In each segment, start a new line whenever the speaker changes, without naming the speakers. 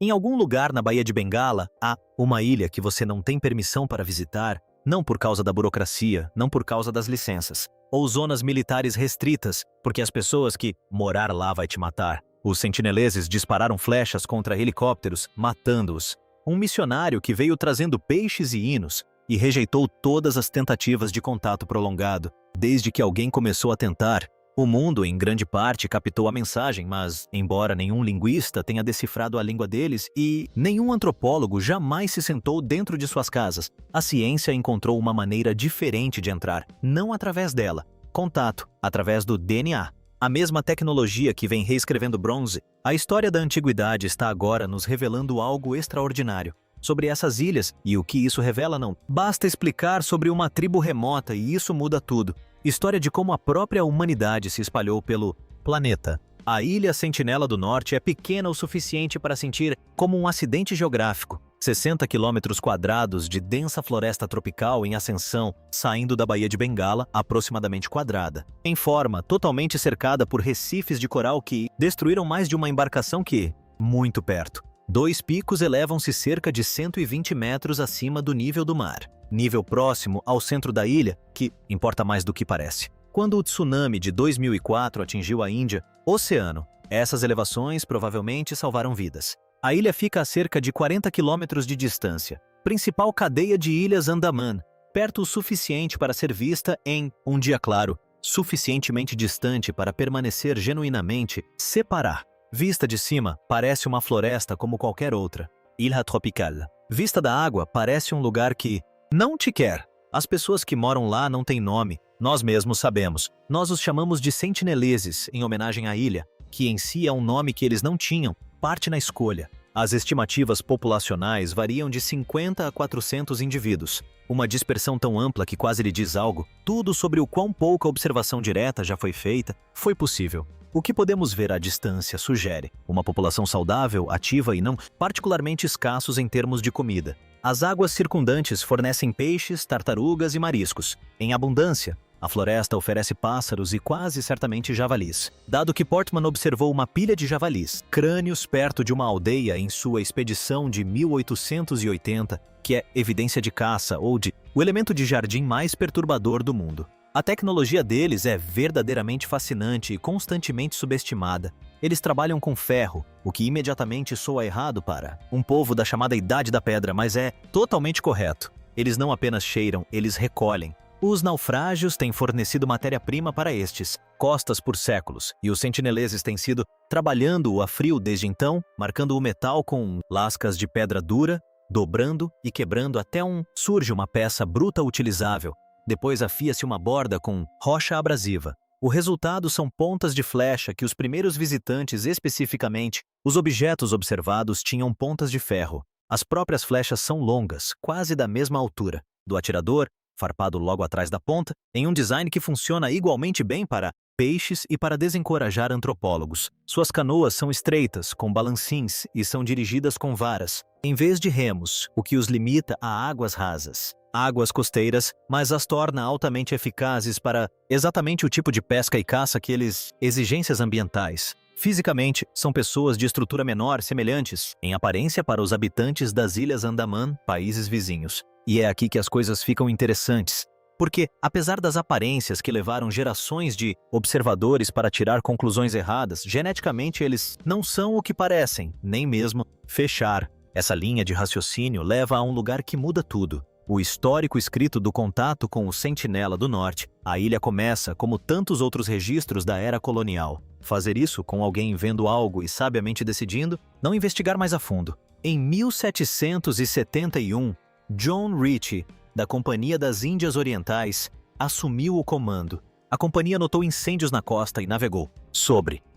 Em algum lugar na Baía de Bengala, há uma ilha que você não tem permissão para visitar, não por causa da burocracia, não por causa das licenças, ou zonas militares restritas, porque as pessoas que morar lá vai te matar. Os sentineleses dispararam flechas contra helicópteros, matando-os. Um missionário que veio trazendo peixes e hinos e rejeitou todas as tentativas de contato prolongado. Desde que alguém começou a tentar, o mundo, em grande parte, captou a mensagem, mas, embora nenhum linguista tenha decifrado a língua deles e nenhum antropólogo jamais se sentou dentro de suas casas, a ciência encontrou uma maneira diferente de entrar, não através dela. Contato, através do DNA. A mesma tecnologia que vem reescrevendo bronze, a história da antiguidade está agora nos revelando algo extraordinário. Sobre essas ilhas, e o que isso revela não basta explicar sobre uma tribo remota e isso muda tudo. História de como a própria humanidade se espalhou pelo planeta. A ilha Sentinela do Norte é pequena o suficiente para sentir como um acidente geográfico. 60 quilômetros quadrados de densa floresta tropical em ascensão, saindo da Baía de Bengala, aproximadamente quadrada. Em forma, totalmente cercada por recifes de coral que destruíram mais de uma embarcação que, muito perto. 2 picos elevam-se cerca de 120 metros acima do nível do mar. Nível próximo ao centro da ilha, que importa mais do que parece. Quando o tsunami de 2004 atingiu a Índia, oceano, essas elevações provavelmente salvaram vidas. A ilha fica a cerca de 40 quilômetros de distância, principal cadeia de ilhas Andaman, perto o suficiente para ser vista em um dia claro, suficientemente distante para permanecer genuinamente separar. Vista de cima, parece uma floresta como qualquer outra. Ilha tropical. Vista da água, parece um lugar que não te quer. As pessoas que moram lá não têm nome, nós mesmos sabemos. Nós os chamamos de sentineleses, em homenagem à ilha, que em si é um nome que eles não tinham, parte na escolha. As estimativas populacionais variam de 50 a 400 indivíduos. Uma dispersão tão ampla que quase lhe diz algo, tudo sobre o quão pouca observação direta já foi feita, foi possível. O que podemos ver à distância sugere uma população saudável, ativa e não particularmente escassos em termos de comida. As águas circundantes fornecem peixes, tartarugas e mariscos. Em abundância, a floresta oferece pássaros e quase certamente javalis. Dado que Portman observou uma pilha de javalis, crânios perto de uma aldeia em sua expedição de 1880, que é evidência de caça ou de o elemento de jardim mais perturbador do mundo. A tecnologia deles é verdadeiramente fascinante e constantemente subestimada. Eles trabalham com ferro, o que imediatamente soa errado para um povo da chamada Idade da Pedra, mas é totalmente correto. Eles não apenas cheiram, eles recolhem. Os naufrágios têm fornecido matéria-prima para estes, costas por séculos, e os sentineleses têm sido trabalhando-o a frio desde então, marcando o metal com lascas de pedra dura, dobrando e quebrando até surge uma peça bruta utilizável. Depois afia-se uma borda com rocha abrasiva. O resultado são pontas de flecha que os primeiros visitantes, especificamente, os objetos observados tinham pontas de ferro. As próprias flechas são longas, quase da mesma altura, do atirador, farpado logo atrás da ponta, em um design que funciona igualmente bem para peixes e para desencorajar antropólogos. Suas canoas são estreitas, com balancins e são dirigidas com varas, em vez de remos, o que os limita a águas rasas. Águas costeiras, mas as torna altamente eficazes para exatamente o tipo de pesca e caça que eles exigências ambientais. Fisicamente, são pessoas de estrutura menor semelhantes, em aparência para os habitantes das Ilhas Andaman, países vizinhos. E é aqui que as coisas ficam interessantes. Porque, apesar das aparências que levaram gerações de observadores para tirar conclusões erradas, geneticamente eles não são o que parecem, nem mesmo fechar. Essa linha de raciocínio leva a um lugar que muda tudo. O histórico escrito do contato com o Sentinela do Norte. A ilha começa, como tantos outros registros da era colonial. Fazer isso com alguém vendo algo e sabiamente decidindo não investigar mais a fundo. Em 1771, John Ritchie, da Companhia das Índias Orientais, assumiu o comando. A companhia notou incêndios na costa e navegou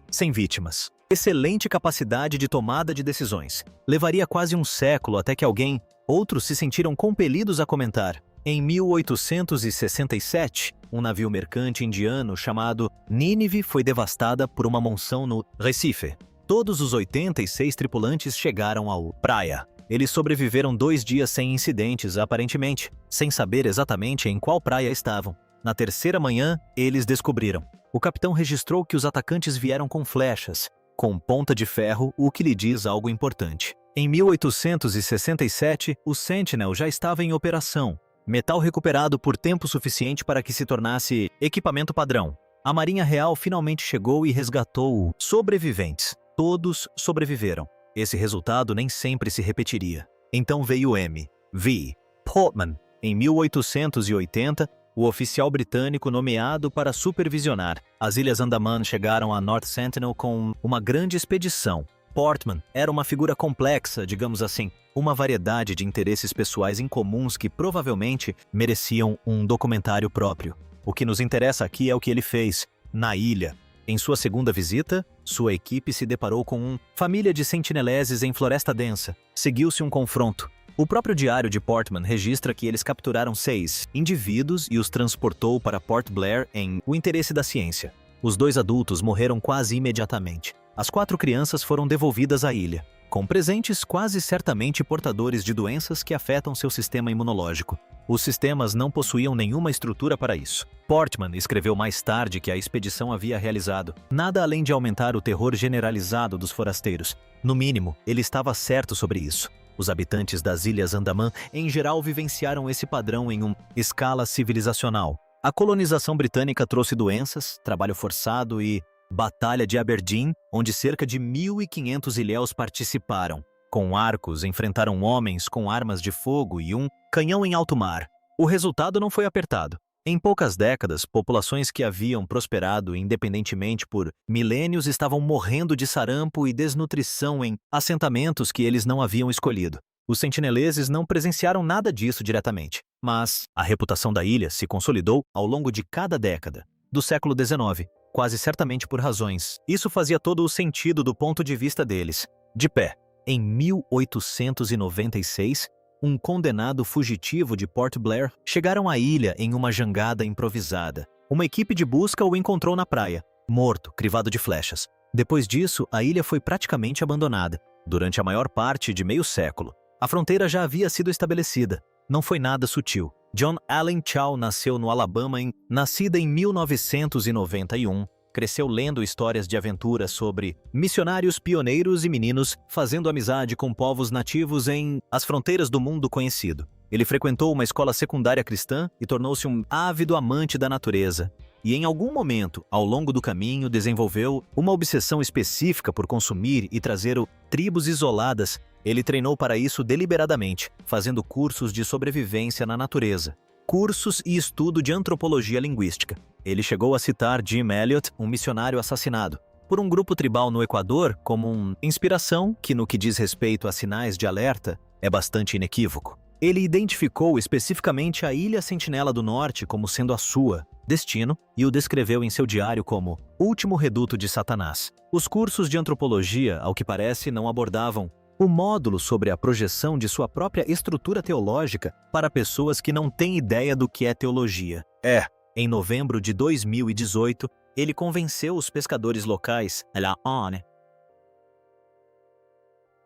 sem vítimas. Excelente capacidade de tomada de decisões. Levaria quase um século até que outros se sentiram compelidos a comentar. Em 1867, um navio mercante indiano chamado Nínive foi devastada por uma monção no Recife. Todos os 86 tripulantes chegaram ao praia. Eles sobreviveram 2 dias sem incidentes, aparentemente, sem saber exatamente em qual praia estavam. Na terceira manhã, eles descobriram. O capitão registrou que os atacantes vieram com flechas, com ponta de ferro, o que lhe diz algo importante. Em 1867, o Sentinel já estava em operação, metal recuperado por tempo suficiente para que se tornasse equipamento padrão. A Marinha Real finalmente chegou e resgatou sobreviventes. Todos sobreviveram. Esse resultado nem sempre se repetiria. Então veio M.V. Portman. Em 1880, o oficial britânico nomeado para supervisionar as Ilhas Andaman chegaram a North Sentinel com uma grande expedição. Portman era uma figura complexa, digamos assim, uma variedade de interesses pessoais incomuns que provavelmente mereciam um documentário próprio. O que nos interessa aqui é o que ele fez na ilha. Em sua segunda visita, sua equipe se deparou com uma família de sentineleses em floresta densa. Seguiu-se um confronto. O próprio diário de Portman registra que eles capturaram 6 indivíduos e os transportou para Port Blair em o interesse da ciência. Os 2 adultos morreram quase imediatamente. As 4 crianças foram devolvidas à ilha, com presentes quase certamente portadores de doenças que afetam seu sistema imunológico. Os sistemas não possuíam nenhuma estrutura para isso. Portman escreveu mais tarde que a expedição havia realizado nada além de aumentar o terror generalizado dos forasteiros. No mínimo, ele estava certo sobre isso. Os habitantes das Ilhas Andaman, em geral, vivenciaram esse padrão em uma escala civilizacional. A colonização britânica trouxe doenças, trabalho forçado e Batalha de Aberdeen, onde cerca de 1.500 ilhéus participaram. Com arcos, enfrentaram homens com armas de fogo e um canhão em alto mar. O resultado não foi apertado. Em poucas décadas, populações que haviam prosperado independentemente por milênios estavam morrendo de sarampo e desnutrição em assentamentos que eles não haviam escolhido. Os sentineleses não presenciaram nada disso diretamente, mas a reputação da ilha se consolidou ao longo de cada década do século XIX, quase certamente por razões. Isso fazia todo o sentido do ponto de vista deles. De pé, em 1896, um condenado fugitivo de Port Blair chegaram à ilha em uma jangada improvisada. Uma equipe de busca o encontrou na praia, morto, crivado de flechas. Depois disso, a ilha foi praticamente abandonada, durante a maior parte de meio século. A fronteira já havia sido estabelecida. Não foi nada sutil. John Allen Chow nasceu no Alabama nascida em 1991. Cresceu lendo histórias de aventura sobre missionários pioneiros e meninos fazendo amizade com povos nativos em as fronteiras do mundo conhecido. Ele frequentou uma escola secundária cristã e tornou-se um ávido amante da natureza. E em algum momento, ao longo do caminho, desenvolveu uma obsessão específica por consumir e trazer tribos isoladas. Ele treinou para isso deliberadamente, fazendo cursos de sobrevivência na natureza, cursos e estudo de antropologia linguística. Ele chegou a citar Jim Elliot, um missionário assassinado por um grupo tribal no Equador, como uma inspiração que, no que diz respeito a sinais de alerta, é bastante inequívoco. Ele identificou especificamente a Ilha Sentinela do Norte como sendo a sua destino e o descreveu em seu diário como último reduto de Satanás. Os cursos de antropologia, ao que parece, não abordavam o módulo sobre a projeção de sua própria estrutura teológica para pessoas que não têm ideia do que é teologia. Em novembro de 2018, ele convenceu os pescadores locais a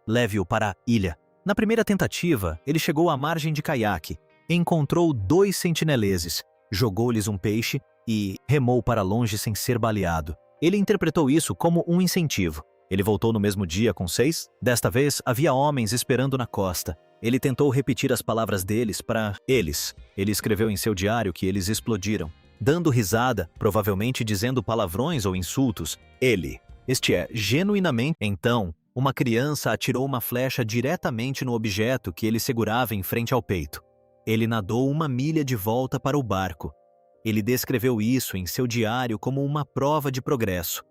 leve-o para a ilha. Na primeira tentativa, ele chegou à margem de caiaque, encontrou 2 sentineleses, jogou-lhes um peixe e remou para longe sem ser baleado. Ele interpretou isso como um incentivo. Ele voltou no mesmo dia com 6. Desta vez, havia homens esperando na costa. Ele tentou repetir as palavras deles para eles. Ele escreveu em seu diário que eles explodiram, dando risada, provavelmente dizendo palavrões ou insultos. Este é genuinamente. Então, uma criança atirou uma flecha diretamente no objeto que ele segurava em frente ao peito. Ele nadou 1 milha de volta para o barco. Ele descreveu isso em seu diário como uma prova de progresso.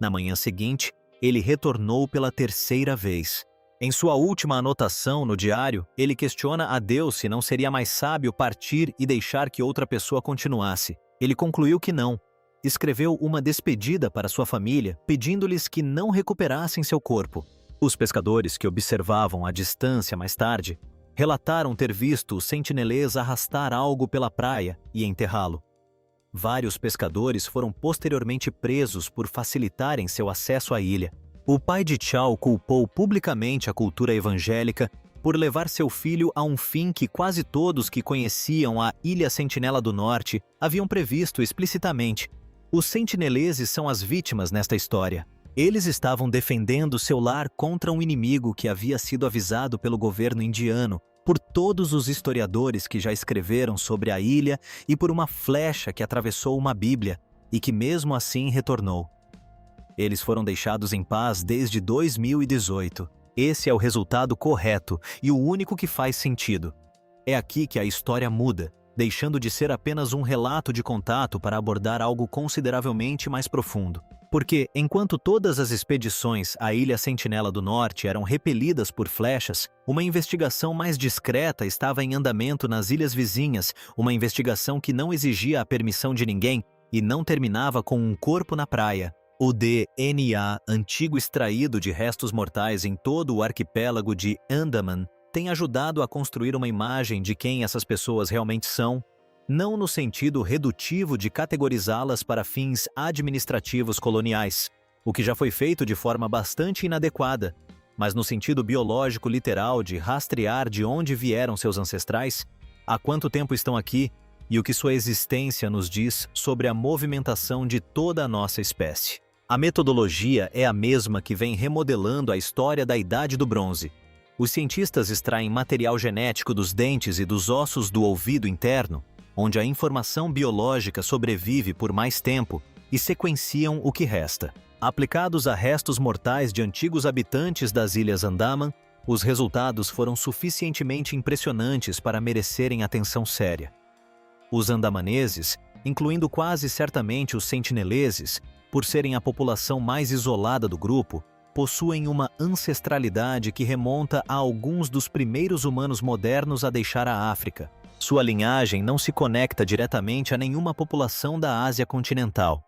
Na manhã seguinte, ele retornou pela 3ª vez. Em sua última anotação no diário, ele questiona a Deus se não seria mais sábio partir e deixar que outra pessoa continuasse. Ele concluiu que não. Escreveu uma despedida para sua família, pedindo-lhes que não recuperassem seu corpo. Os pescadores que observavam à distância mais tarde relataram ter visto o sentinelês arrastar algo pela praia e enterrá-lo. Vários pescadores foram posteriormente presos por facilitarem seu acesso à ilha. O pai de Chow culpou publicamente a cultura evangélica por levar seu filho a um fim que quase todos que conheciam a Ilha Sentinela do Norte haviam previsto explicitamente. Os sentineleses são as vítimas nesta história. Eles estavam defendendo seu lar contra um inimigo que havia sido avisado pelo governo indiano, por todos os historiadores que já escreveram sobre a ilha e por uma flecha que atravessou uma Bíblia e que mesmo assim retornou. Eles foram deixados em paz desde 2018. Esse é o resultado correto e o único que faz sentido. É aqui que a história muda, deixando de ser apenas um relato de contato para abordar algo consideravelmente mais profundo. Porque, enquanto todas as expedições à Ilha Sentinela do Norte eram repelidas por flechas, uma investigação mais discreta estava em andamento nas ilhas vizinhas, uma investigação que não exigia a permissão de ninguém e não terminava com um corpo na praia. O DNA, antigo extraído de restos mortais em todo o arquipélago de Andaman, tem ajudado a construir uma imagem de quem essas pessoas realmente são, não no sentido redutivo de categorizá-las para fins administrativos coloniais, o que já foi feito de forma bastante inadequada, mas no sentido biológico literal de rastrear de onde vieram seus ancestrais, há quanto tempo estão aqui e o que sua existência nos diz sobre a movimentação de toda a nossa espécie. A metodologia é a mesma que vem remodelando a história da Idade do Bronze. Os cientistas extraem material genético dos dentes e dos ossos do ouvido interno, onde a informação biológica sobrevive por mais tempo, e sequenciam o que resta. Aplicados a restos mortais de antigos habitantes das Ilhas Andaman, os resultados foram suficientemente impressionantes para merecerem atenção séria. Os andamaneses, incluindo quase certamente os sentineleses, por serem a população mais isolada do grupo, possuem uma ancestralidade que remonta a alguns dos primeiros humanos modernos a deixar a África. Sua linhagem não se conecta diretamente a nenhuma população da Ásia continental.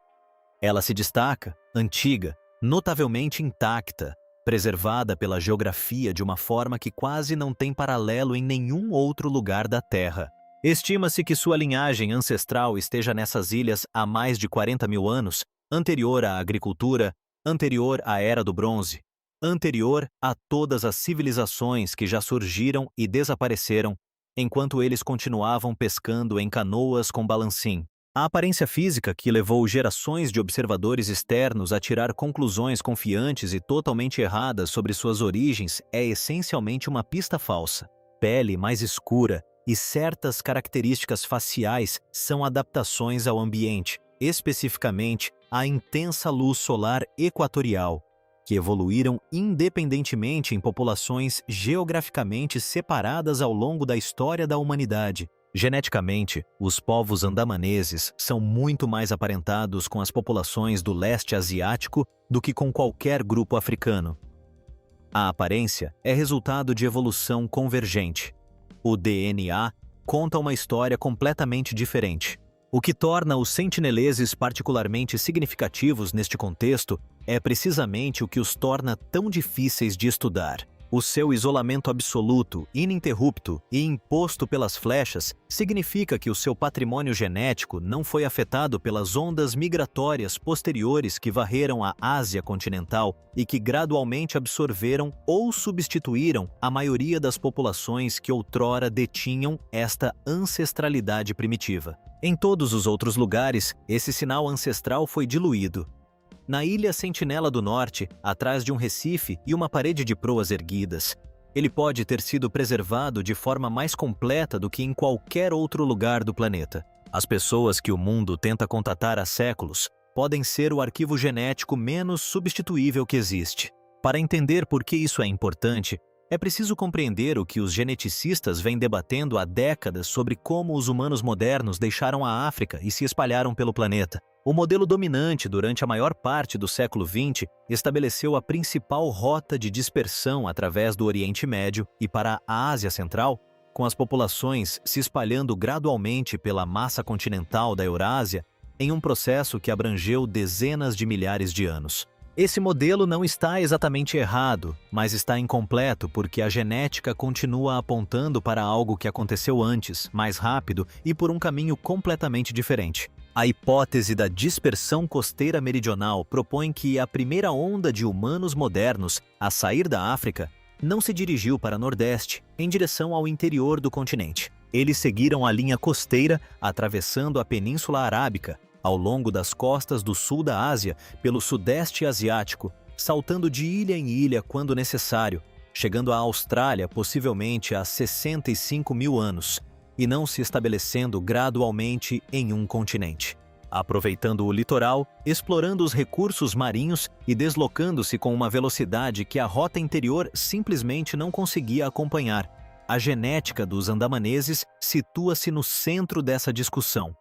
Ela se destaca, antiga, notavelmente intacta, preservada pela geografia de uma forma que quase não tem paralelo em nenhum outro lugar da Terra. Estima-se que sua linhagem ancestral esteja nessas ilhas há mais de 40 mil anos, anterior à agricultura, anterior à Era do Bronze, anterior a todas as civilizações que já surgiram e desapareceram, enquanto eles continuavam pescando em canoas com balancim. A aparência física que levou gerações de observadores externos a tirar conclusões confiantes e totalmente erradas sobre suas origens é essencialmente uma pista falsa. Pele mais escura e certas características faciais são adaptações ao ambiente, especificamente à intensa luz solar equatorial, que evoluíram independentemente em populações geograficamente separadas ao longo da história da humanidade. Geneticamente, os povos andamaneses são muito mais aparentados com as populações do leste asiático do que com qualquer grupo africano. A aparência é resultado de evolução convergente. O DNA conta uma história completamente diferente. O que torna os sentineleses particularmente significativos neste contexto é precisamente o que os torna tão difíceis de estudar. O seu isolamento absoluto, ininterrupto e imposto pelas flechas significa que o seu patrimônio genético não foi afetado pelas ondas migratórias posteriores que varreram a Ásia continental e que gradualmente absorveram ou substituíram a maioria das populações que outrora detinham esta ancestralidade primitiva. Em todos os outros lugares, esse sinal ancestral foi diluído. Na Ilha Sentinela do Norte, atrás de um recife e uma parede de proas erguidas, ele pode ter sido preservado de forma mais completa do que em qualquer outro lugar do planeta. As pessoas que o mundo tenta contatar há séculos podem ser o arquivo genético menos substituível que existe. Para entender por que isso é importante, é preciso compreender o que os geneticistas vêm debatendo há décadas sobre como os humanos modernos deixaram a África e se espalharam pelo planeta. O modelo dominante durante a maior parte do século XX estabeleceu a principal rota de dispersão através do Oriente Médio e para a Ásia Central, com as populações se espalhando gradualmente pela massa continental da Eurásia em um processo que abrangeu dezenas de milhares de anos. Esse modelo não está exatamente errado, mas está incompleto porque a genética continua apontando para algo que aconteceu antes, mais rápido e por um caminho completamente diferente. A hipótese da dispersão costeira meridional propõe que a primeira onda de humanos modernos a sair da África não se dirigiu para Nordeste, em direção ao interior do continente. Eles seguiram a linha costeira, atravessando a Península Arábica, ao longo das costas do sul da Ásia, pelo sudeste asiático, saltando de ilha em ilha quando necessário, chegando à Austrália possivelmente há 65 mil anos, e não se estabelecendo gradualmente em um continente. Aproveitando o litoral, explorando os recursos marinhos e deslocando-se com uma velocidade que a rota interior simplesmente não conseguia acompanhar. A genética dos andamaneses situa-se no centro dessa discussão.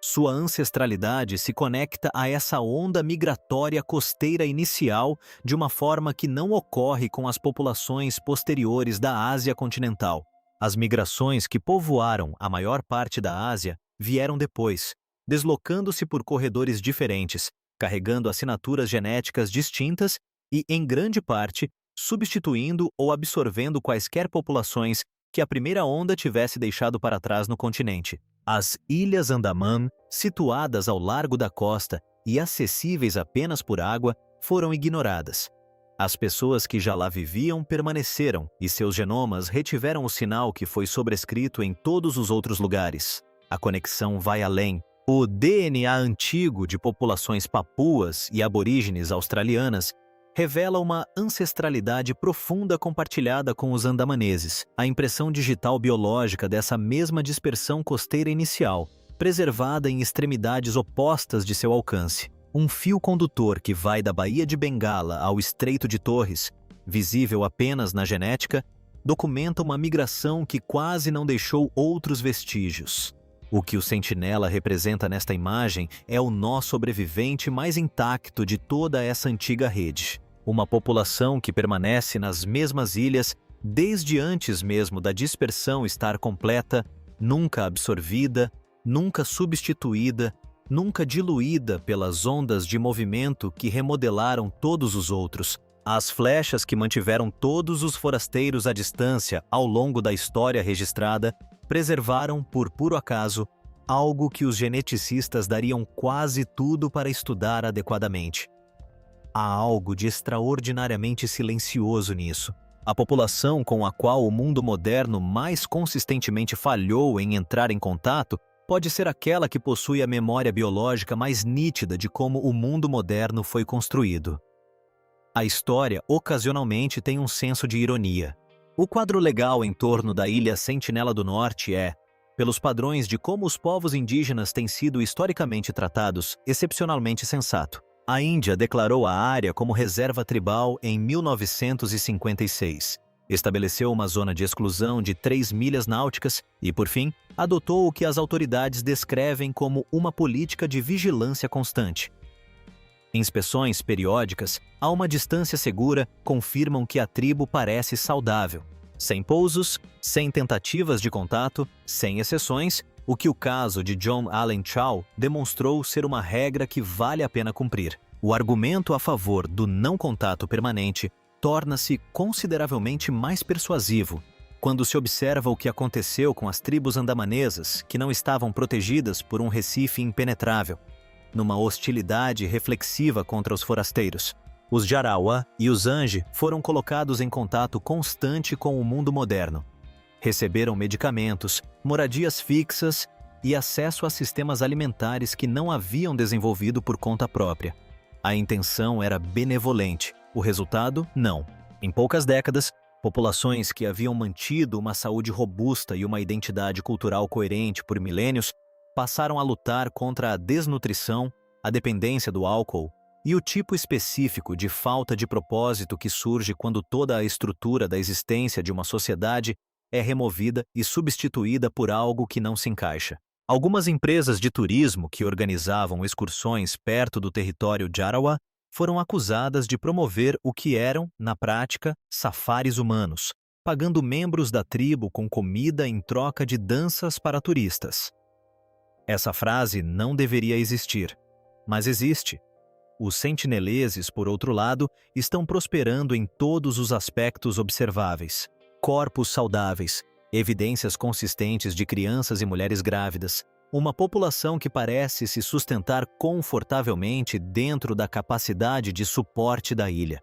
Sua ancestralidade se conecta a essa onda migratória costeira inicial de uma forma que não ocorre com as populações posteriores da Ásia continental. As migrações que povoaram a maior parte da Ásia vieram depois, deslocando-se por corredores diferentes, carregando assinaturas genéticas distintas e, em grande parte, substituindo ou absorvendo quaisquer populações que a primeira onda tivesse deixado para trás no continente. As Ilhas Andaman, situadas ao largo da costa e acessíveis apenas por água, foram ignoradas. As pessoas que já lá viviam permaneceram e seus genomas retiveram o sinal que foi sobrescrito em todos os outros lugares. A conexão vai além. O DNA antigo de populações papuas e aborígenes australianas revela uma ancestralidade profunda compartilhada com os andamaneses. A impressão digital biológica dessa mesma dispersão costeira inicial, preservada em extremidades opostas de seu alcance. Um fio condutor que vai da Baía de Bengala ao Estreito de Torres, visível apenas na genética, documenta uma migração que quase não deixou outros vestígios. O que o sentinela representa nesta imagem é o nó sobrevivente mais intacto de toda essa antiga rede. Uma população que permanece nas mesmas ilhas desde antes mesmo da dispersão estar completa, nunca absorvida, nunca substituída, nunca diluída pelas ondas de movimento que remodelaram todos os outros. As flechas que mantiveram todos os forasteiros à distância ao longo da história registrada preservaram, por puro acaso, algo que os geneticistas dariam quase tudo para estudar adequadamente. Há algo de extraordinariamente silencioso nisso. A população com a qual o mundo moderno mais consistentemente falhou em entrar em contato pode ser aquela que possui a memória biológica mais nítida de como o mundo moderno foi construído. A história ocasionalmente tem um senso de ironia. O quadro legal em torno da ilha Sentinela do Norte é, pelos padrões de como os povos indígenas têm sido historicamente tratados, excepcionalmente sensato. A Índia declarou a área como reserva tribal em 1956. Estabeleceu uma zona de exclusão de 3 milhas náuticas e, por fim, adotou o que as autoridades descrevem como uma política de vigilância constante. Inspeções periódicas, a uma distância segura, confirmam que a tribo parece saudável. Sem pousos, sem tentativas de contato, sem exceções, o que o caso de John Allen Chau demonstrou ser uma regra que vale a pena cumprir. O argumento a favor do não contato permanente torna-se consideravelmente mais persuasivo quando se observa o que aconteceu com as tribos andamanesas que não estavam protegidas por um recife impenetrável, numa hostilidade reflexiva contra os forasteiros. Os Jarawa e os Ange foram colocados em contato constante com o mundo moderno. Receberam medicamentos, moradias fixas e acesso a sistemas alimentares que não haviam desenvolvido por conta própria. A intenção era benevolente, o resultado, não. Em poucas décadas, populações que haviam mantido uma saúde robusta e uma identidade cultural coerente por milênios passaram a lutar contra a desnutrição, a dependência do álcool e o tipo específico de falta de propósito que surge quando toda a estrutura da existência de uma sociedade é removida e substituída por algo que não se encaixa. Algumas empresas de turismo que organizavam excursões perto do território Jarawa foram acusadas de promover o que eram, na prática, safaris humanos, pagando membros da tribo com comida em troca de danças para turistas. Essa frase não deveria existir, mas existe. Os sentineleses, por outro lado, estão prosperando em todos os aspectos observáveis. Corpos saudáveis, evidências consistentes de crianças e mulheres grávidas, uma população que parece se sustentar confortavelmente dentro da capacidade de suporte da ilha.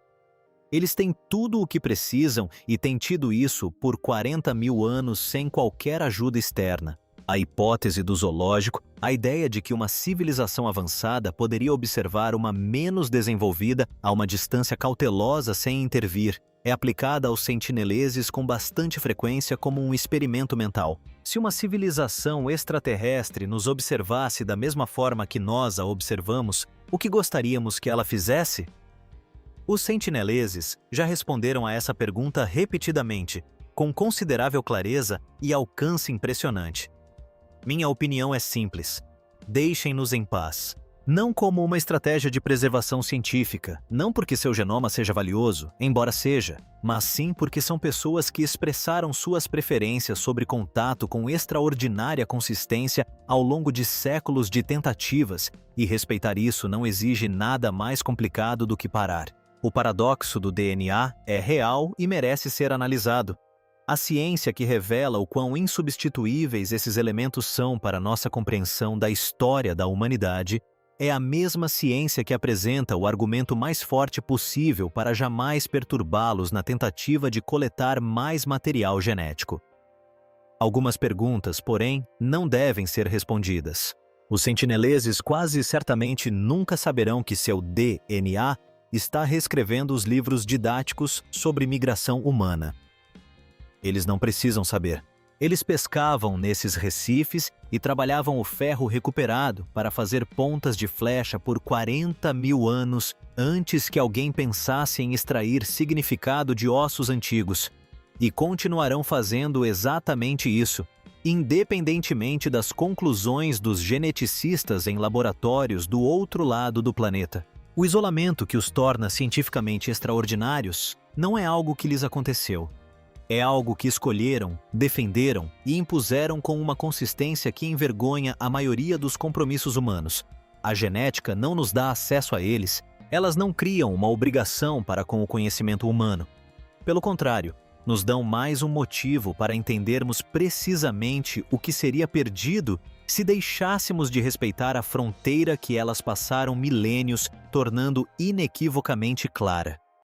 Eles têm tudo o que precisam e têm tido isso por 40 mil anos sem qualquer ajuda externa. A hipótese do zoológico, a ideia de que uma civilização avançada poderia observar uma menos desenvolvida a uma distância cautelosa sem intervir, é aplicada aos sentineleses com bastante frequência como um experimento mental. Se uma civilização extraterrestre nos observasse da mesma forma que nós a observamos, o que gostaríamos que ela fizesse? Os sentineleses já responderam a essa pergunta repetidamente, com considerável clareza e alcance impressionante. Minha opinião é simples: deixem-nos em paz. Não como uma estratégia de preservação científica, não porque seu genoma seja valioso, embora seja, mas sim porque são pessoas que expressaram suas preferências sobre contato com extraordinária consistência ao longo de séculos de tentativas, e respeitar isso não exige nada mais complicado do que parar. O paradoxo do DNA é real e merece ser analisado. A ciência que revela o quão insubstituíveis esses elementos são para nossa compreensão da história da humanidade é a mesma ciência que apresenta o argumento mais forte possível para jamais perturbá-los na tentativa de coletar mais material genético. Algumas perguntas, porém, não devem ser respondidas. Os sentineleses quase certamente nunca saberão que seu DNA está reescrevendo os livros didáticos sobre migração humana. Eles não precisam saber. Eles pescavam nesses recifes e trabalhavam o ferro recuperado para fazer pontas de flecha por 40.000 anos antes que alguém pensasse em extrair significado de ossos antigos. E continuarão fazendo exatamente isso, independentemente das conclusões dos geneticistas em laboratórios do outro lado do planeta. O isolamento que os torna cientificamente extraordinários não é algo que lhes aconteceu. É algo que escolheram, defenderam e impuseram com uma consistência que envergonha a maioria dos compromissos humanos. A genética não nos dá acesso a eles, elas não criam uma obrigação para com o conhecimento humano. Pelo contrário, nos dão mais um motivo para entendermos precisamente o que seria perdido se deixássemos de respeitar a fronteira que elas passaram milênios tornando inequivocamente clara.